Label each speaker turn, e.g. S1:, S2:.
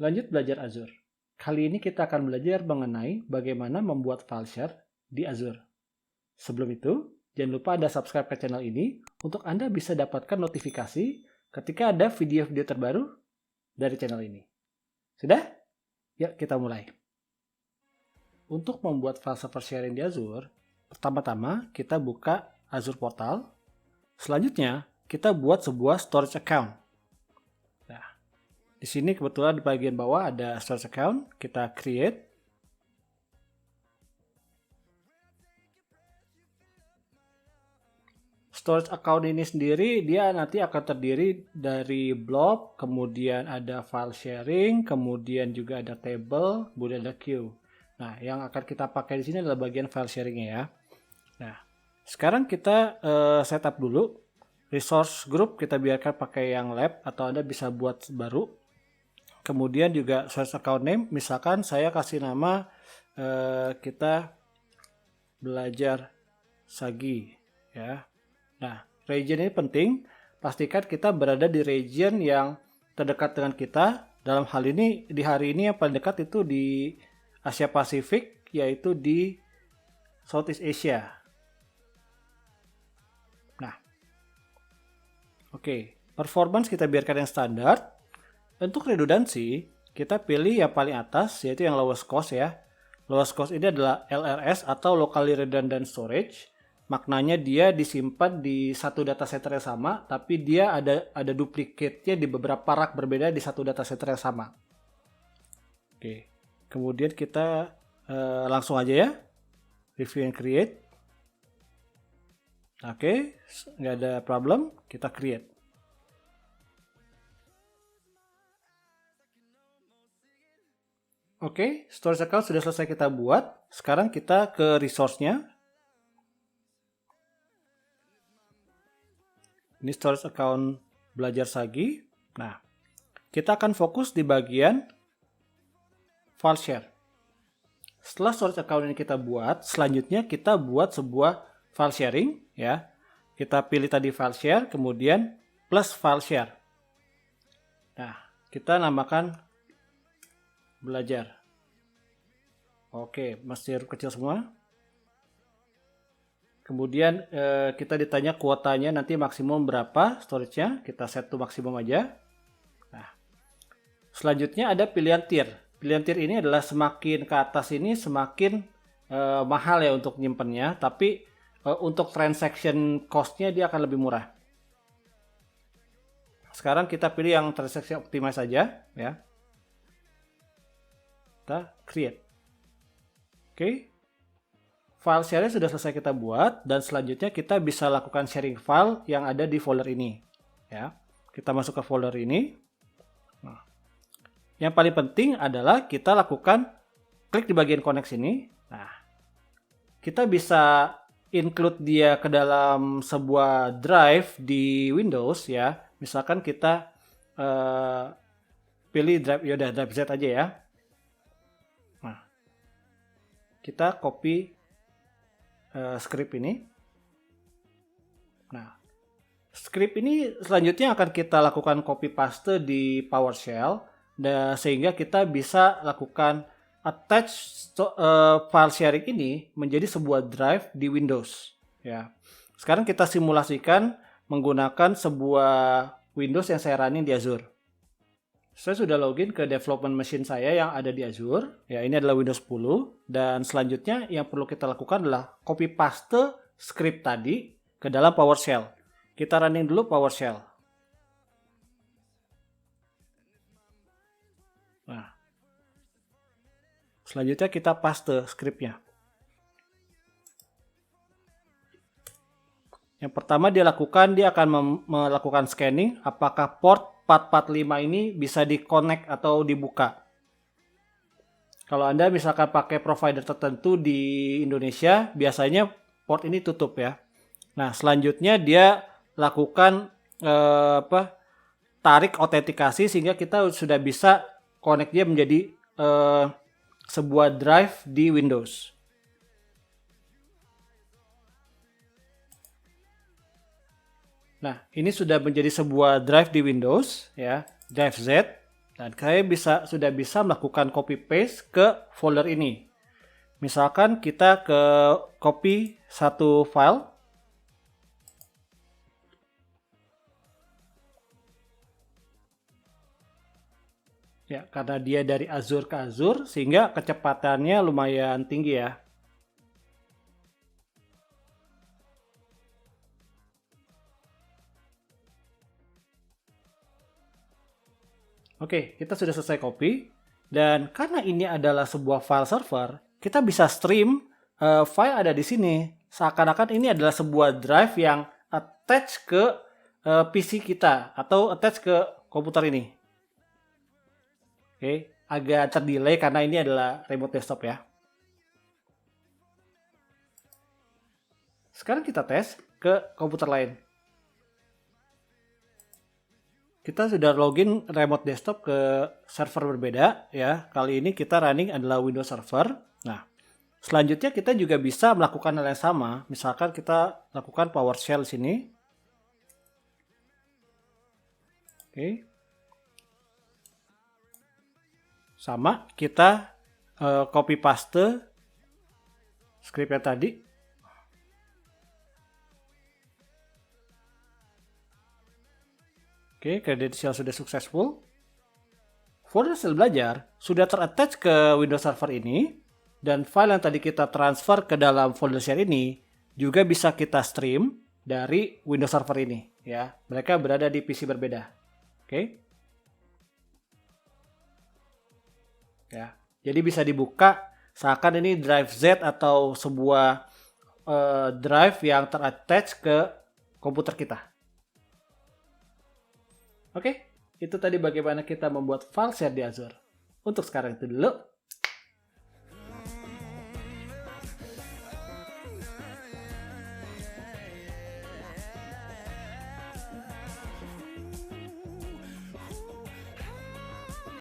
S1: Lanjut belajar Azure. Kali ini kita akan belajar mengenai bagaimana membuat file share di Azure. Sebelum itu, jangan lupa Anda subscribe ke channel ini untuk Anda bisa dapatkan notifikasi ketika ada video-video terbaru dari channel ini. Sudah? Yuk kita mulai. Untuk membuat file server sharing di Azure, pertama-tama kita buka Azure Portal. Selanjutnya, kita buat sebuah storage account. Nah, di sini kebetulan di bagian bawah ada storage account, kita create. Storage account ini sendiri dia nanti akan terdiri dari blob, kemudian ada file sharing, kemudian juga ada table, kemudian ada queue. Nah, yang akan kita pakai di sini adalah bagian file sharingnya ya. Nah, sekarang kita setup dulu resource group, kita biarkan pakai yang lab atau Anda bisa buat baru. Kemudian juga source account name, misalkan saya kasih nama kita belajar Sagi ya. Nah, region ini penting, pastikan kita berada di region yang terdekat dengan kita. Dalam hal ini, di hari ini yang paling dekat itu di Asia Pasifik, yaitu di Southeast Asia. Nah, oke, performance kita biarkan yang standar. Untuk redundancy, kita pilih yang paling atas, yaitu yang lowest cost ya. Lowest cost ini adalah LRS atau Locally Redundant Storage. Maknanya dia disimpan di satu data center yang sama, tapi dia ada duplicate-nya di beberapa rak berbeda di satu data center yang sama. Oke, kemudian kita langsung aja ya, review and create. Oke, nggak ada problem, kita create. Oke, storage account sudah selesai kita buat. Sekarang kita ke resource-nya. Ini storage account belajar Sagi. Nah, kita akan fokus di bagian file share. Setelah storage account ini kita buat, selanjutnya kita buat sebuah file sharing ya. Kita pilih tadi file share, kemudian plus file share. Nah, kita namakan belajar. Oke, masih huruf kecil semua. Kemudian kita ditanya kuotanya nanti maksimum berapa storage-nya, kita set to maksimum aja. Nah, selanjutnya ada pilihan tier. Pilihan tier ini adalah semakin ke atas ini semakin mahal ya untuk nyimpennya, tapi untuk transaction cost-nya dia akan lebih murah. Sekarang kita pilih yang transaction optimize saja ya. Kita create. Oke. File share sudah selesai kita buat dan selanjutnya kita bisa lakukan sharing file yang ada di folder ini. Ya, kita masuk ke folder ini. Nah, yang paling penting adalah kita lakukan klik di bagian connect sini. Nah, kita bisa include dia ke dalam sebuah drive di Windows ya. Misalkan kita pilih drive, yaudah drive Z aja ya. Nah, kita copy script ini. Nah, script ini selanjutnya akan kita lakukan copy paste di PowerShell sehingga kita bisa lakukan attach file sharing ini menjadi sebuah drive di Windows ya. Sekarang kita simulasikan menggunakan sebuah Windows yang saya running di Azure. Saya sudah login ke development machine saya yang ada di Azure. Ya, ini adalah Windows 10. Dan selanjutnya yang perlu kita lakukan adalah copy paste script tadi ke dalam PowerShell. Kita running dulu PowerShell. Nah, selanjutnya kita paste scriptnya. Yang pertama dia akan melakukan scanning apakah port 445 ini bisa di-connect atau dibuka. Kalau Anda misalkan pakai provider tertentu di Indonesia, biasanya port ini tutup ya. Nah, selanjutnya dia lakukan tarik autentikasi sehingga kita sudah bisa connect dia menjadi sebuah drive di Windows. Nah, ini sudah menjadi sebuah drive di Windows, ya, drive Z. Dan saya sudah bisa melakukan copy paste ke folder ini. Misalkan kita ke copy satu file. Ya, karena dia dari Azure ke Azure sehingga kecepatannya lumayan tinggi ya. Oke, kita sudah selesai copy. Dan karena ini adalah sebuah file server, kita bisa stream file ada di sini. Seakan-akan ini adalah sebuah drive yang attach ke PC kita atau attach ke komputer ini. Oke, agak terdelay karena ini adalah remote desktop ya. Sekarang kita tes ke komputer lain. Kita sudah login remote desktop ke server berbeda ya. Kali ini kita running adalah Windows Server. Nah, selanjutnya kita juga bisa melakukan hal yang sama. Misalkan kita lakukan PowerShell sini. Oke. Sama, kita copy paste scriptnya tadi. Oke, credential sudah successful. Folder hasil belajar sudah terattach ke Windows Server ini. Dan file yang tadi kita transfer ke dalam folder share ini juga bisa kita stream dari Windows Server ini. Ya, mereka berada di PC berbeda. Oke. Ya, jadi bisa dibuka seakan ini drive Z atau sebuah drive yang terattach ke komputer kita. Oke, itu tadi bagaimana kita membuat file share di Azure. Untuk sekarang itu dulu.